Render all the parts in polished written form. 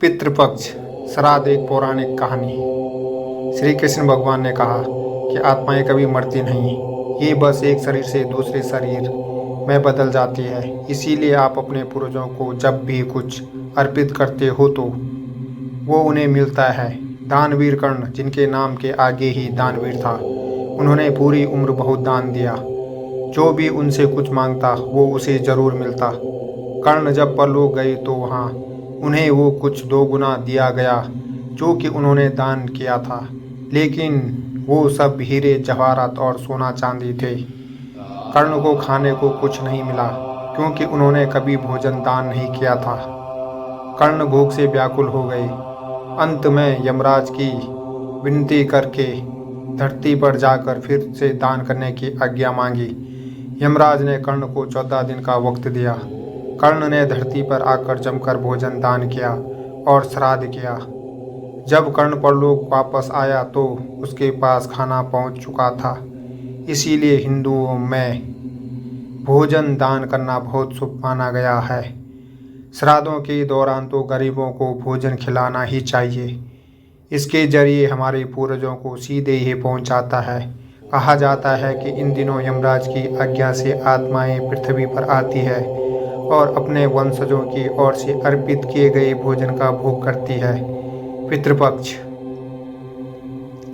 पितृपक्ष श्राद्ध एक पौराणिक कहानी। श्री कृष्ण भगवान ने कहा कि आत्माएं कभी मरती नहीं, ये बस एक शरीर से दूसरे शरीर में बदल जाती है। इसीलिए आप अपने पूर्वजों को जब भी कुछ अर्पित करते हो तो वो उन्हें मिलता है। दानवीर कर्ण, जिनके नाम के आगे ही दानवीर था, उन्होंने पूरी उम्र बहुत दान दिया। जो भी उनसे कुछ मांगता वो उसे जरूर मिलता। कर्ण जब परलोक गए तो वहाँ उन्हें वो कुछ 2 गुना दिया गया जो कि उन्होंने दान किया था, लेकिन वो सब हीरे जवाहरात और सोना चांदी थे। कर्ण को खाने को कुछ नहीं मिला क्योंकि उन्होंने कभी भोजन दान नहीं किया था। कर्ण भूख से व्याकुल हो गए। अंत में यमराज की विनती करके धरती पर जाकर फिर से दान करने की आज्ञा मांगी। यमराज ने कर्ण को 14 दिन का वक्त दिया। कर्ण ने धरती पर आकर जमकर भोजन दान किया और श्राद्ध किया। जब कर्ण परलोक वापस आया तो उसके पास खाना पहुंच चुका था। इसीलिए हिंदुओं में भोजन दान करना बहुत शुभ माना गया है। श्राद्धों के दौरान तो गरीबों को भोजन खिलाना ही चाहिए। इसके जरिए हमारे पूर्वजों को सीधे ही पहुंच जाता है। कहा जाता है कि इन दिनों यमराज की आज्ञा से आत्माएं पृथ्वी पर आती है और अपने वंशजों की ओर से अर्पित किए गए भोजन का भोग करती है। पितृपक्ष।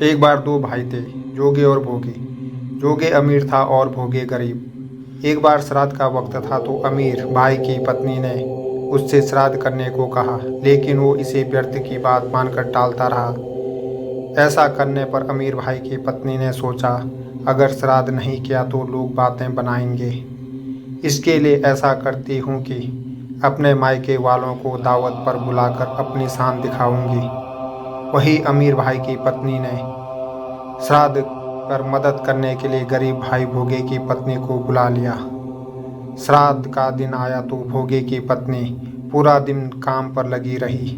एक बार 2 भाई थे, जोगे और भोगे। जोगे अमीर था और भोगे गरीब। एक बार श्राद्ध का वक्त था तो अमीर भाई की पत्नी ने उससे श्राद्ध करने को कहा, लेकिन वो इसे व्यर्थ की बात मानकर टालता रहा। ऐसा करने पर अमीर भाई की पत्नी ने सोचा, अगर श्राद्ध नहीं किया तो लोग बातें बनाएंगे। इसके लिए ऐसा करती हूँ कि अपने मायके वालों को दावत पर बुलाकर अपनी शान दिखाऊंगी। वही अमीर भाई की पत्नी ने श्राद्ध पर मदद करने के लिए गरीब भाई भोगे की पत्नी को बुला लिया। श्राद्ध का दिन आया तो भोगे की पत्नी पूरा दिन काम पर लगी रही।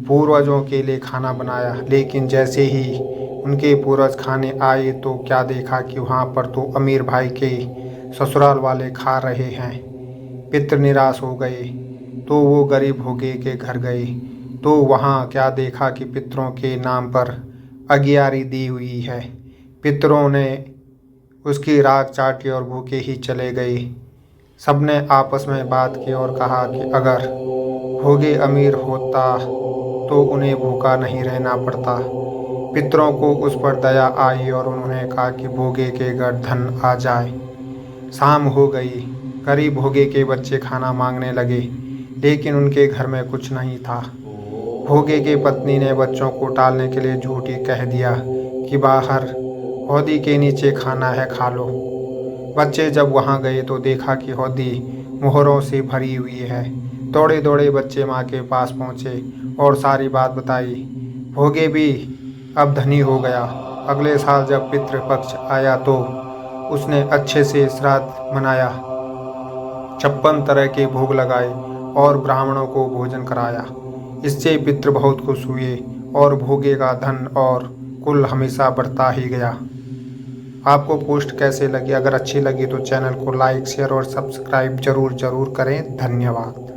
पूर्वजों के लिए खाना बनाया, लेकिन जैसे ही उनके पूर्वज खाने आए तो क्या देखा कि वहाँ पर तो अमीर भाई के ससुराल वाले खा रहे हैं। पितर निराश हो गए तो वो गरीब भोगे के घर गए तो वहाँ क्या देखा कि पितरों के नाम पर अगियारी दी हुई है। पितरों ने उसकी राख चाटी और भूखे ही चले गए। सबने आपस में बात की और कहा कि अगर भोगे अमीर होता तो उन्हें भूखा नहीं रहना पड़ता। पितरों को उस पर दया आई और उन्होंने कहा कि भोगे के घर धन आ जाए। शाम हो गई। गरीब भोगे के बच्चे खाना मांगने लगे, लेकिन उनके घर में कुछ नहीं था। भोगे की पत्नी ने बच्चों को टालने के लिए झूठी कह दिया कि बाहर हौदी के नीचे खाना है, खा लो। बच्चे जब वहां गए तो देखा कि हौदी मोहरों से भरी हुई है। दौड़े दौड़े बच्चे माँ के पास पहुँचे और सारी बात बताई। भोगे भी अब धनी हो गया। अगले साल जब पितृपक्ष आया तो उसने अच्छे से श्राद्ध मनाया, 56 तरह के भोग लगाए और ब्राह्मणों को भोजन कराया। इससे पितृ बहुत खुश हुए और भोगे का धन और कुल हमेशा बढ़ता ही गया। आपको पोस्ट कैसे लगी? अगर अच्छी लगी तो चैनल को लाइक, शेयर और सब्सक्राइब जरूर करें। धन्यवाद।